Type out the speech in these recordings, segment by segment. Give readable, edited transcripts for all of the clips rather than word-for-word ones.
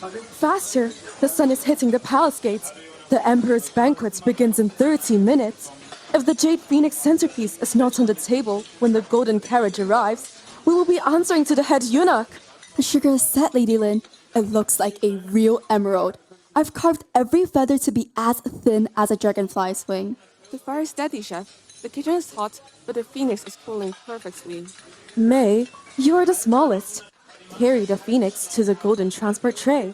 Faster! The sun is hitting the palace gates. The Emperor's banquet begins in 30 minutes. If the Jade Phoenix centerpiece is not on the table when the golden carriage arrives, we will be answering to the head eunuch. The sugar is set, Lady Lin. It looks like a real emerald. I've carved every feather to be as thin as a dragonfly's wing. The fire is steady, chef. The kitchen is hot, but the phoenix is cooling perfectly. May, you are the smallest. Carry the phoenix to the golden transport tray.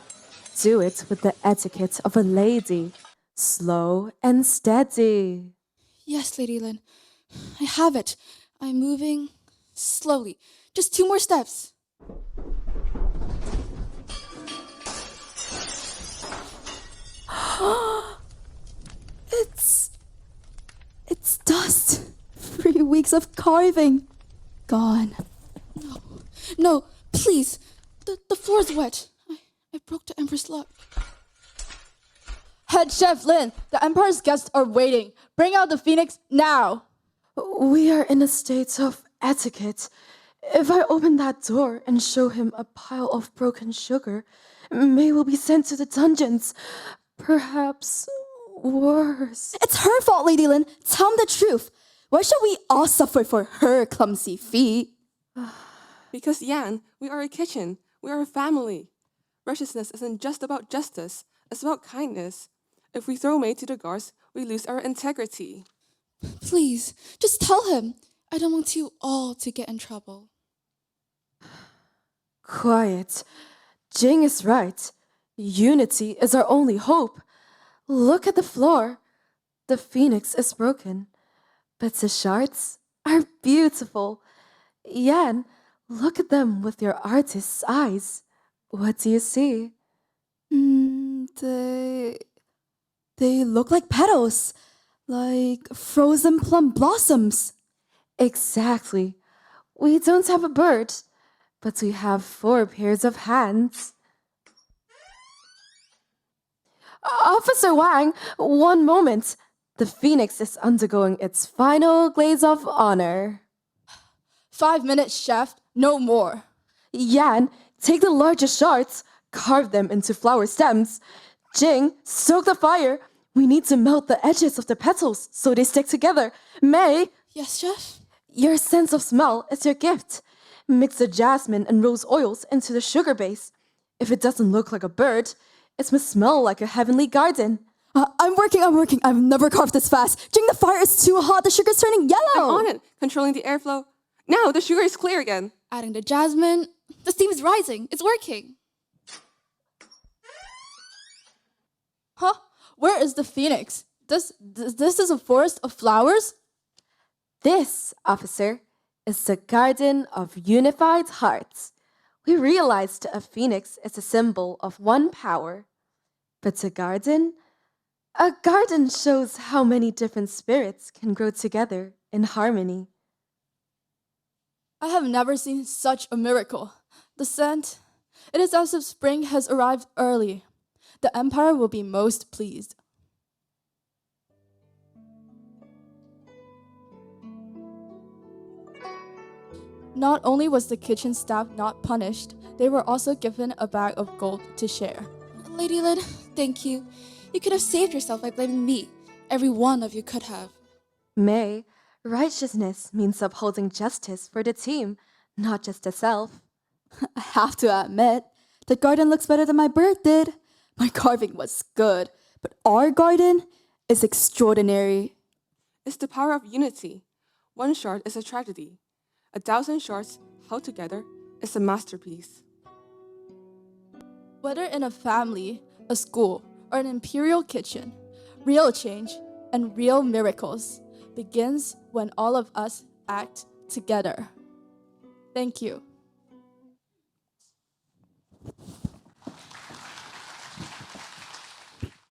Do it with the etiquette of a lady. Slow and steady. Yes, Lady Lin. I have it. I'm moving slowly. Just 2 more steps. It's dust. 3 weeks of carving. Gone. No, please. The floor's wet. I broke the Emperor's luck. Head Chef Lin, the Emperor's guests are waiting. Bring out the phoenix now. We are in a state of etiquette. If I open that door and show him a pile of broken sugar, May will be sent to the dungeons. Perhaps worse. It's her fault, Lady Lin. Tell him the truth. Why should we all suffer for her clumsy feet? Because Yan, we are a kitchen. We are a family. Righteousness isn't just about justice. It's about kindness. If we throw May to the guards, we lose our integrity. Please, just tell him. I don't want you all to get in trouble. Quiet. Jing is right. Unity is our only hope. Look at the floor. The phoenix is broken, but the shards are beautiful. Yan, look at them with your artist's eyes. What do you see? They look like petals, like frozen plum blossoms. Exactly. We don't have a bird, but we have 4 pairs of hands. Officer Wang, one moment. The phoenix is undergoing its final glaze of honor. 5 minutes, chef, no more. Yan, take the largest shards, carve them into flower stems. Jing, stoke the fire. We need to melt the edges of the petals so they stick together. May, Yes, chef? your sense of smell is your gift. Mix the jasmine and rose oils into the sugar base. If it doesn't look like a bird, it must smell like a heavenly garden. I'm working. I've never carved this fast. Jing, the fire is too hot. The sugar's turning yellow. I'm on it, controlling the airflow. Now the sugar is clear again. Adding the jasmine. The steam is rising. It's working. Huh? Where is the phoenix? This is a forest of flowers? This, officer, is the Garden of Unified Hearts. We realized a phoenix is a symbol of one power. But a garden shows how many different spirits can grow together in harmony. I have never seen such a miracle. The scent, it is as if spring has arrived early. The Empire will be most pleased. Not only was the kitchen staff not punished, they were also given a bag of gold to share. Lady Lin, thank you. You could have saved yourself by blaming me. Every one of you could have. May, righteousness means upholding justice for the team, not just the self. I have to admit, the garden looks better than my bird did. My carving was good, but our garden is extraordinary. It's the power of unity. One shard is a tragedy. 1,000 shards held together is a masterpiece. Whether in a family, a school, or an imperial kitchen, real change and real miracles begins when all of us act together. Thank you.